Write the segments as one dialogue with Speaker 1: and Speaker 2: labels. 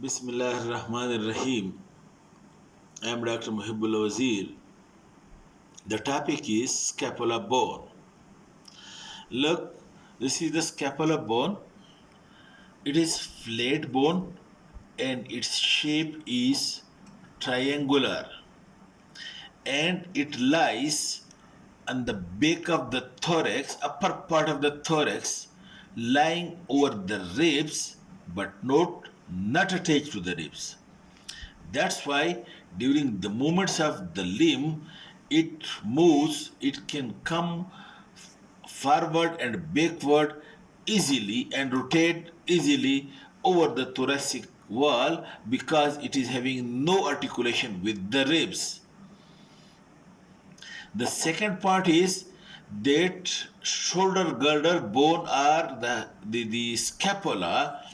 Speaker 1: Bismillahirrahmanirrahim. I am Dr. Muhibbul Wazir. The topic is scapula bone. Look, this is the scapula bone. It is flat bone and its shape is triangular and it lies on the back of the thorax, upper part of the thorax, lying over the ribs but not attached to the ribs. That's why during the movements of the limb, it moves, it can come forward and backward easily and rotate easily over the thoracic wall because it is having no articulation with the ribs. The second part is that shoulder girder bone or the scapula.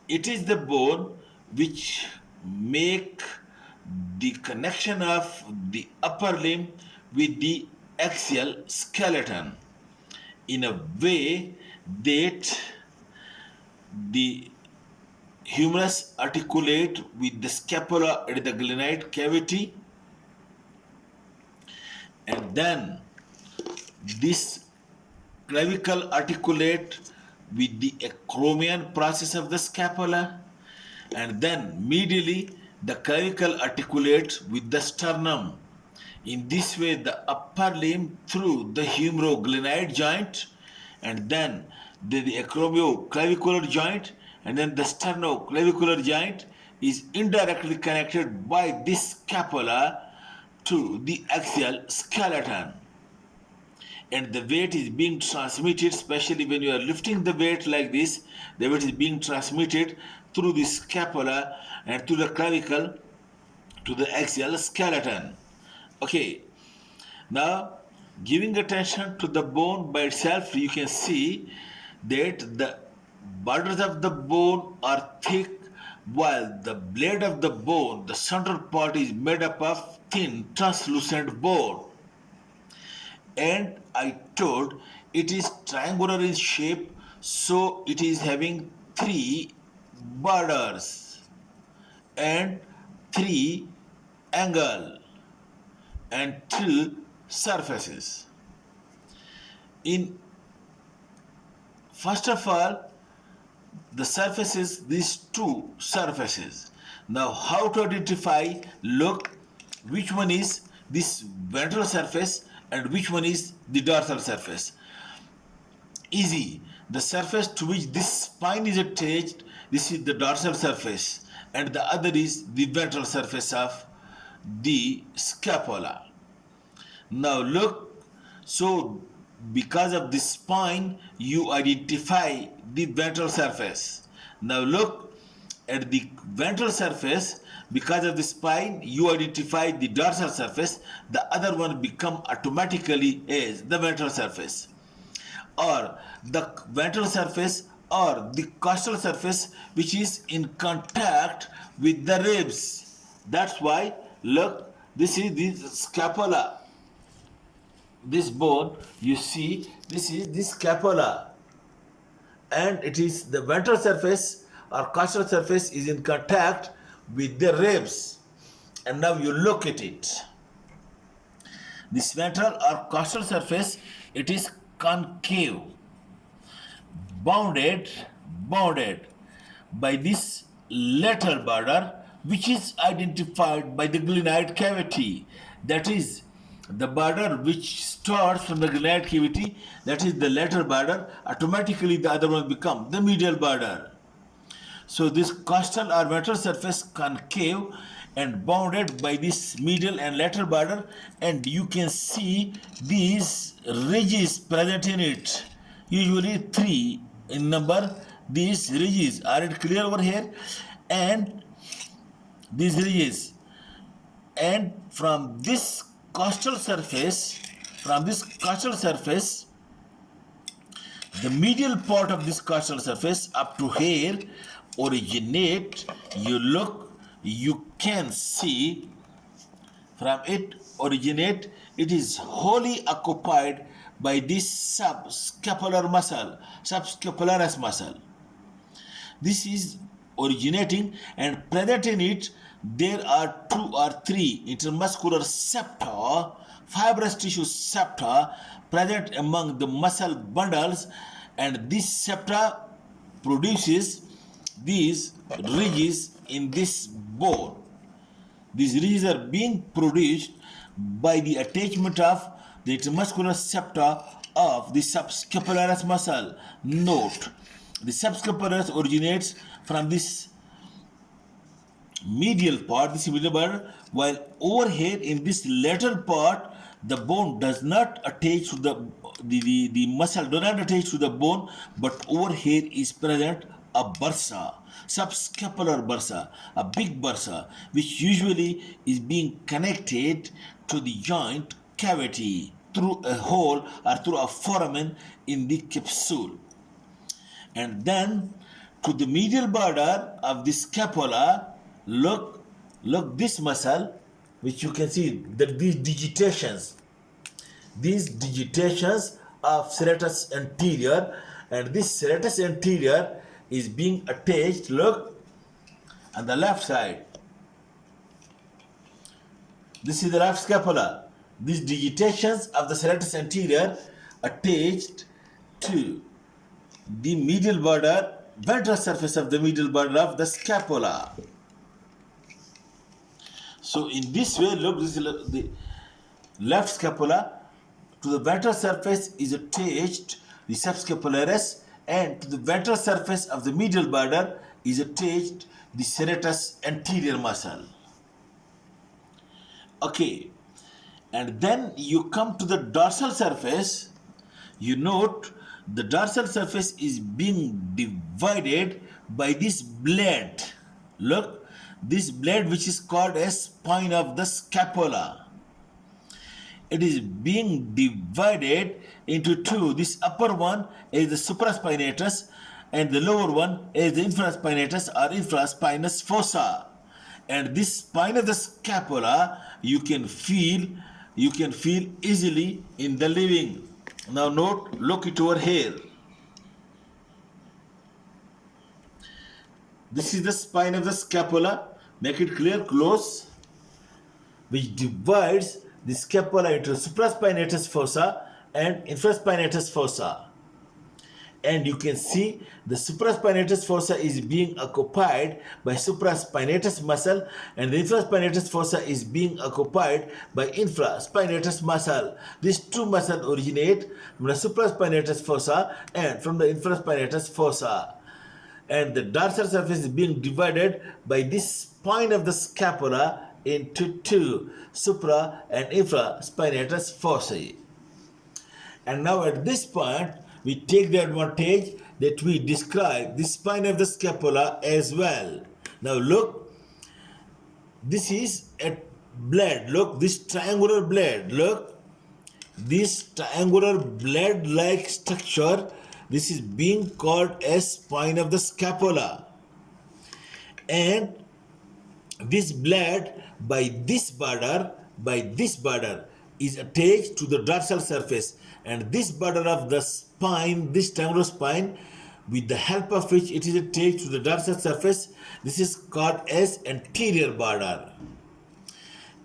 Speaker 1: It is the bone which make the connection of the upper limb with the axial skeleton in a way that the humerus articulate with the scapula at the glenoid cavity, and then this clavicle articulate with the acromion process of the scapula, and then medially the clavicle articulates with the sternum. In this way, the upper limb through the humeroglenoid joint, and then the acromioclavicular joint, and then the sternoclavicular joint is indirectly connected by this scapula to the axial skeleton. And the weight is being transmitted, especially when you are lifting the weight like this, the weight is being transmitted through the scapula and through the clavicle to the axial skeleton. Okay, now giving attention to the bone by itself, you can see that the borders of the bone are thick while the blade of the bone, the central part, is made up of thin translucent bone. And I told it is triangular in shape, so it is having three borders and three angle and two surfaces. In first of all, the surfaces, these two surfaces. Now, how to identify? Look, which one is this ventral surface and which one is the dorsal surface? Easy. The surface to which this spine is attached, this is the dorsal surface, and the other is the ventral surface of the scapula. Now look, so because of the spine, you identify the ventral surface. Now look at the ventral surface, because of the spine, you identify the dorsal surface, the other one become automatically as the ventral surface, or the ventral surface or the costal surface which is in contact with the ribs. That's why, look, this is the scapula. This bone, you see, this is the scapula, and it is the ventral surface or costal surface is in contact with the ribs. And now you look at it. This ventral or costal surface, it is concave, bounded by this lateral border, which is identified by the glenoid cavity. That is the border which starts from the glenoid cavity, that is the lateral border. Automatically the other one become the medial border. So this costal or ventral surface concave and bounded by this medial and lateral border, and you can see these ridges present in it, usually three in number. These ridges, are it clear over here? And these ridges, and from this costal surface, the medial part of this costal surface up to here originate. You look, you can see from it originate, it is wholly occupied by this subscapularis muscle. This is originating and present in it. There are 2 or 3 intermuscular septa, fibrous tissue septa present among the muscle bundles, and this septa produces these ridges in this bone. These ridges are being produced by the attachment of the intermuscular septa of the subscapularis muscle. Note, the subscapularis originates from this medial part, while over here in this lateral part, the bone does not attach to the muscle does not attach to the bone, but over here is present a bursa, subscapular bursa, a big bursa, which usually is being connected to the joint cavity through a hole or through a foramen in the capsule. And then to the medial border of the scapula, look this muscle, which you can see that these digitations of serratus anterior, and this serratus anterior is being attached, look, on the left side. This is the left scapula. These digitations of the serratus anterior attached to the medial border, ventral surface of the medial border of the scapula. So in this way, look, this is the left scapula. To the ventral surface is attached the subscapularis, and to the ventral surface of the medial border is attached the serratus anterior muscle. Okay, and then you come to the dorsal surface. You note the dorsal surface is being divided by this blade. Look, this blade, which is called as spine of the scapula. It is being divided into 2. This upper one is the supraspinatus, and the lower one is the infraspinatus or infraspinous fossa. And this spine of the scapula you can feel easily in the living. Now note, look it over here. This is the spine of the scapula. Make it clear, close, which divides the scapula into supraspinatus fossa and infraspinatus fossa. And you can see the supraspinatus fossa is being occupied by supraspinatus muscle, and the infraspinatus fossa is being occupied by infraspinatus muscle. These 2 muscles originate from the supraspinatus fossa and from the infraspinatus fossa. And the dorsal surface is being divided by this spine of the scapula into 2, supra and infraspinatus fossae. And now at this point, we take the advantage that we describe the spine of the scapula as well. Now look, this is a blade. Look, this triangular blade. Look, this triangular blade-like structure, this is being called as spine of the scapula. And this blade by this border is attached to the dorsal surface, and this border of the spine, this triangular spine, with the help of which it is attached to the dorsal surface, this is called as anterior border.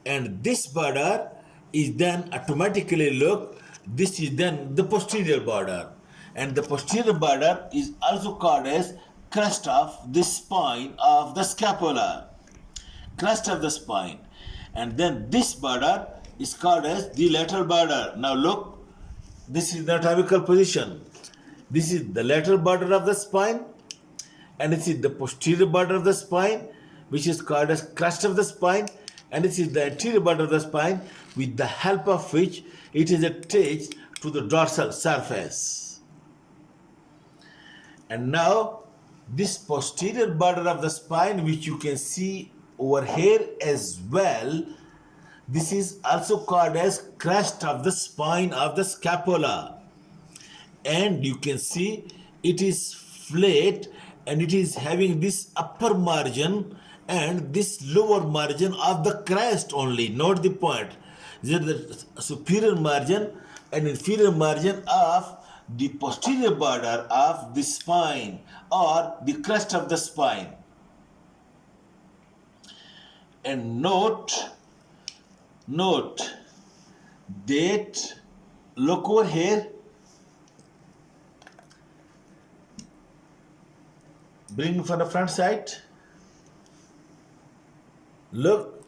Speaker 1: And this border is then automatically, look, this is then the posterior border, and the posterior border is also called as crest of the spine of the scapula, crest of the spine. And then this border is called as the lateral border. Now look, this is the anatomical position. This is the lateral border of the spine, and this is the posterior border of the spine, which is called as crest of the spine, and this is the anterior border of the spine, with the help of which it is attached to the dorsal surface. And now this posterior border of the spine, which you can see over here as well, this is also called as crest of the spine of the scapula. And you can see it is flat, and it is having this upper margin and this lower margin of the crest only. Note the point. This is the superior margin and inferior margin of the posterior border of the spine or the crest of the spine. And note that, look over here, bring from the front side. Look,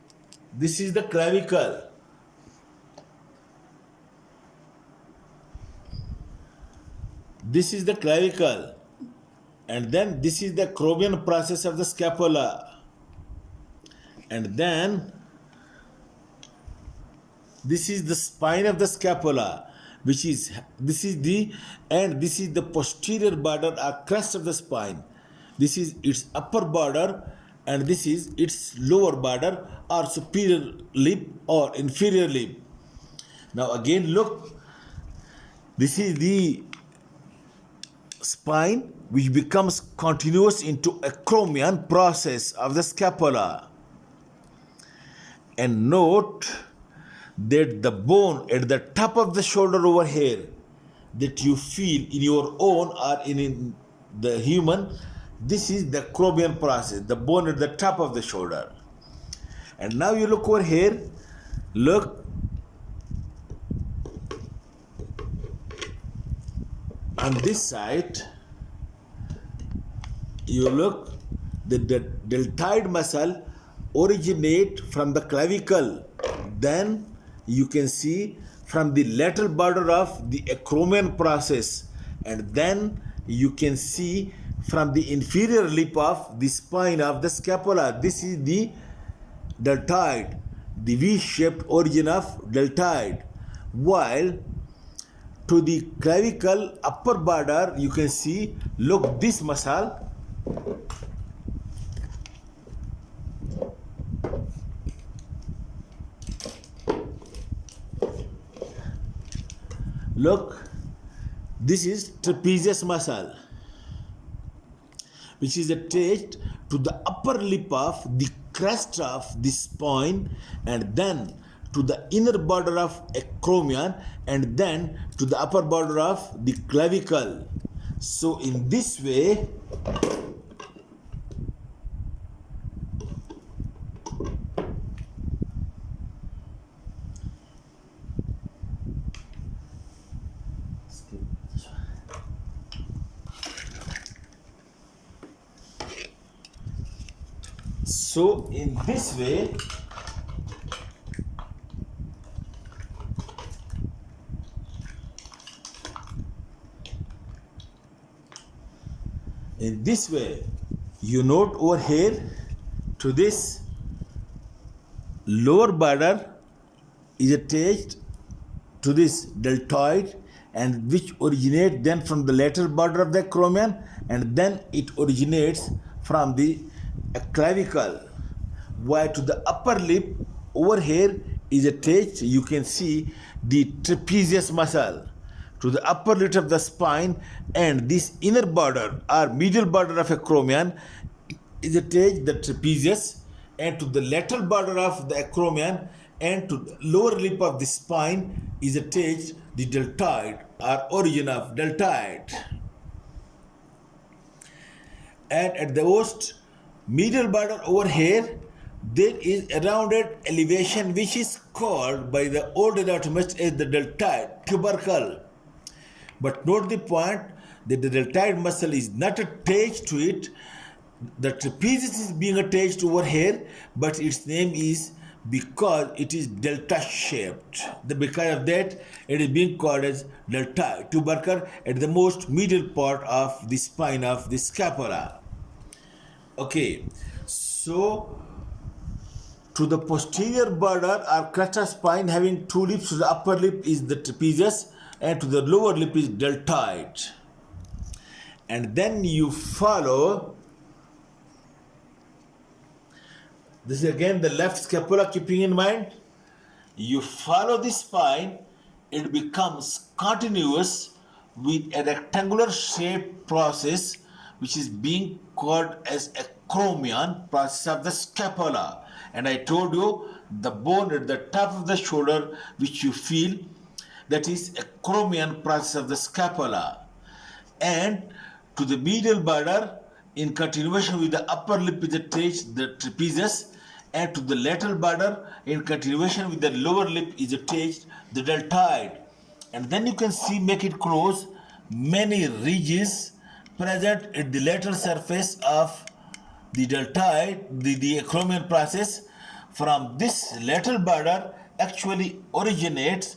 Speaker 1: this is the clavicle. This is the clavicle. And then this is the acromion process of the scapula. And then this is the spine of the scapula, which is this is the posterior border or crest of the spine. This is its upper border, and this is its lower border or superior lip or inferior lip. Now again look, this is the spine which becomes continuous into acromion process of the scapula. And note that the bone at the top of the shoulder over here that you feel in your own or in the human, this is the acromion process, the bone at the top of the shoulder. And now you look over here, look, on this side, you look, the deltoid muscle originate from the clavicle. Then you can see from the lateral border of the acromion process, and then you can see from the inferior lip of the spine of the scapula. This is the deltoid, the V-shaped origin of deltoid. While to the clavicle upper border, you can see, look, this muscle, look, this is trapezius muscle, which is attached to the upper lip of the crest of the spine, and then to the inner border of acromion, and then to the upper border of the clavicle. So in this way, in this way, you note over here to this lower border is attached to this deltoid, and which originate then from the lateral border of the acromion, and then it originates from the clavicle. While to the upper lip over here is attached, you can see the trapezius muscle to the upper lip of the spine, and this inner border or medial border of acromion is attached the trapezius, and to the lateral border of the acromion and to the lower lip of the spine is attached the deltoid or origin of deltoid. And at the most medial border over here, there is a rounded elevation which is called by the old anatomists as the deltoid tubercle. But note the point that the deltoid muscle is not attached to it. The trapezius is being attached over here, but its name is because it is delta shaped. Because of that, it is being called as deltoid tubercle at the most medial part of the spine of the scapula. Okay, so to the posterior border or crest of spine having two lips, to the upper lip is the trapezius, and to the lower lip is deltoid. And then you follow, this is again the left scapula, keeping in mind, you follow the spine, it becomes continuous with a rectangular shaped process which is being called as acromion process of the scapula. And I told you the bone at the top of the shoulder which you feel, that is acromion process of the scapula. And to the medial border, in continuation with the upper lip is attached the trapezius, and to the lateral border in continuation with the lower lip is attached the deltoid. And then you can see, make it close, many ridges present at the lateral surface of the deltoid, the acromion process. From this lateral border actually originate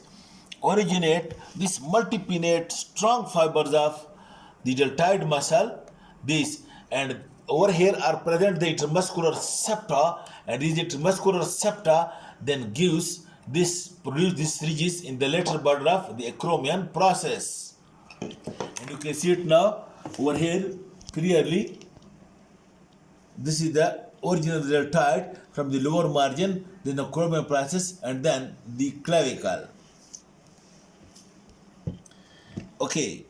Speaker 1: this multipinnate strong fibers of the deltoid muscle. This and over here are present the intramuscular septa, and these intramuscular septa then produce these ridges in the lateral border of the acromion process. And you can see it now over here clearly. This is the original deltoid from the lower margin, then the acromion process, and then the clavicle. Okay.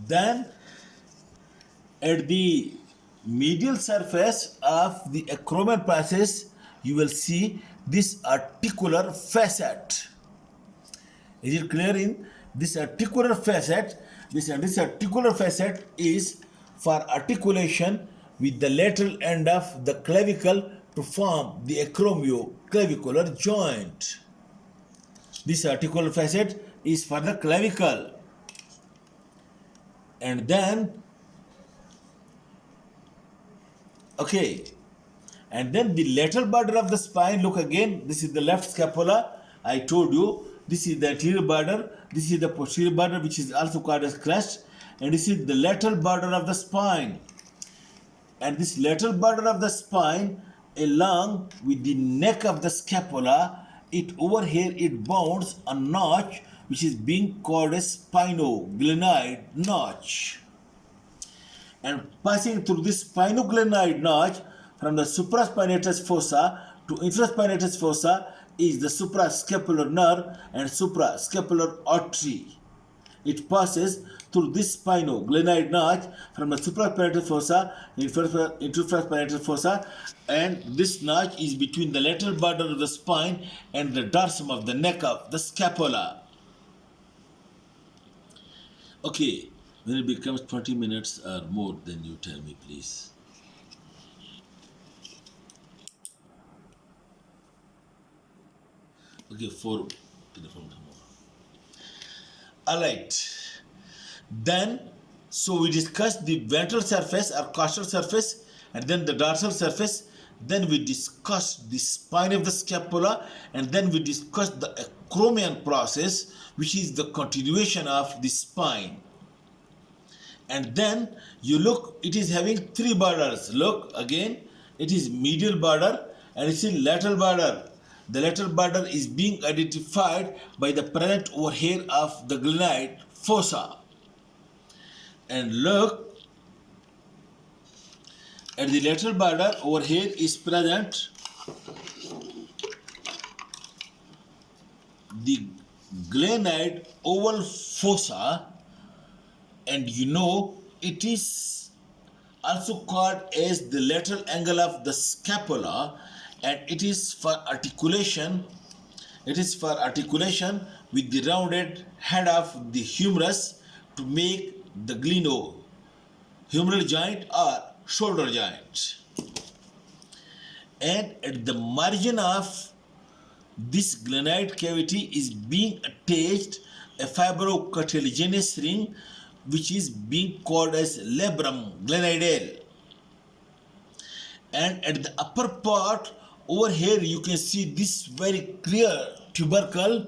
Speaker 1: Then at the medial surface of the acromion process, you will see this articular facet. Is it clear? In this articular facet, this articular facet is for articulation with the lateral end of the clavicle to form the acromioclavicular joint. This articular facet is for the clavicle. And then, okay, and then the lateral border of the spine, look again, this is the left scapula. I told you, this is the anterior border, this is the posterior border, which is also called as crest, and this is the lateral border of the spine. And this lateral border of the spine, along with the neck of the scapula, it over here, it bounds a notch which is being called a spinoglenoid notch. And passing through this spinoglenoid notch from the supraspinatus fossa to infraspinatus fossa is the suprascapular nerve and suprascapular artery. It passes through this spinoglenoid notch from the supraspinatus fossa into infraspinatus fossa, and this notch is between the lateral border of the spine and the dorsum of the neck of the scapula. Okay, when it becomes 20 minutes or more, then you tell me, please. Okay, 4. All right. Then, so we discussed the ventral surface or costal surface, and then the dorsal surface. Then we discussed the spine of the scapula, and then we discussed the acromion process, which is the continuation of the spine. And then you look, it is having 3 borders. Look again, it is medial border and it is lateral border. The lateral border is being identified by the presence over here of the glenoid fossa. And look, at the lateral border over here is present the glenoid oval fossa, and you know it is also called as the lateral angle of the scapula, and it is for articulation. It is for articulation with the rounded head of the humerus to make the glenohumeral joint or shoulder joint. And at the margin of this glenoid cavity is being attached a fibrocartilaginous ring, which is being called as labrum glenoidale. And at the upper part over here you can see this very clear tubercle,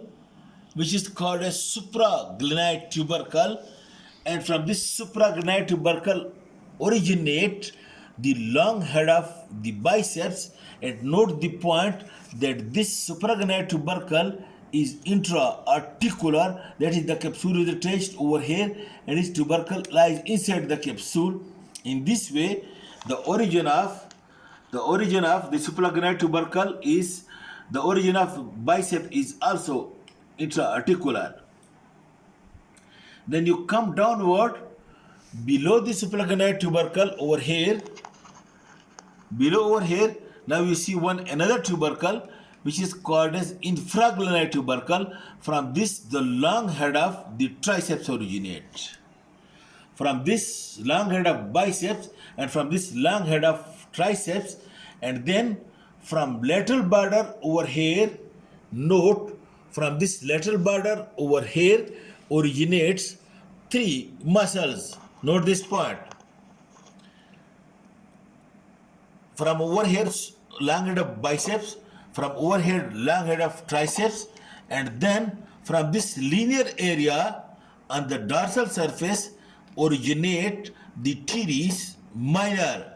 Speaker 1: which is called a supraglenoid tubercle, and from this supraglenoid tubercle originate the long head of the biceps. And note the point that this supraglenoid tubercle is intra-articular, that is the capsule is attached over here and its tubercle lies inside the capsule. In this way, the origin of the supraglenoid tubercle is the origin of bicep is also intra-articular. Then you come downward below the supraglenoid tubercle over here. Below over here, now you see another tubercle which is called as infraglenoid tubercle. From this, the long head of the triceps originate. From this long head of biceps and from this long head of triceps, and then from lateral border over here, note from this lateral border over here originates three muscles. Note this point. From over here, long head of biceps, from over here, long head of triceps, and then from this linear area on the dorsal surface originate the teres minor.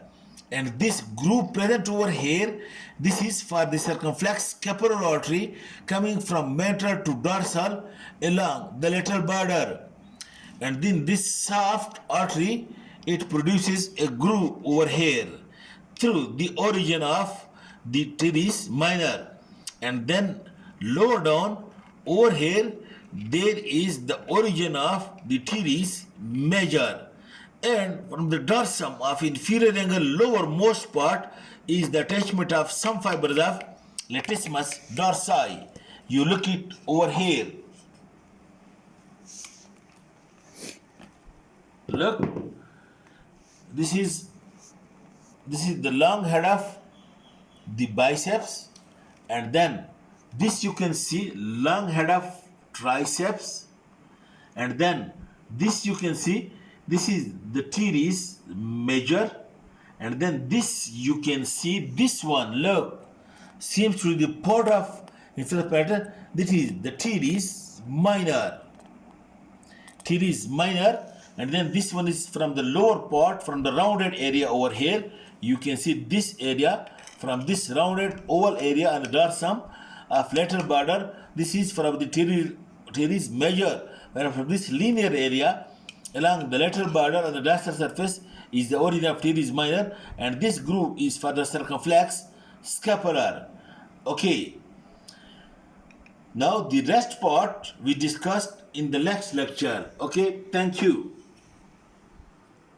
Speaker 1: And this groove present over here, this is for the circumflex scapular artery coming from ventral to dorsal along the lateral border. And then this soft artery, it produces a groove over here through the origin of the teres minor. And then lower down over here, there is the origin of the teres major. And from the dorsum of inferior angle lowermost part is the attachment of some fibers of latissimus dorsi. You look it over here. Look, this is the long head of the biceps, and then this you can see long head of triceps, and then this you can see this is the teres major, and then this you can see this one, look, seems to be the part of inferior pattern. This is the teres minor. Teres minor, and then this one is from the lower part, from the rounded area over here. You can see this area from this rounded oval area on the dorsum of lateral border. This is from the teres major, where from this linear area along the lateral border on the dorsal surface is the origin of teres minor, and this groove is for the circumflex scapular. Okay. Now the rest part we discussed in the next lecture. Okay, thank you.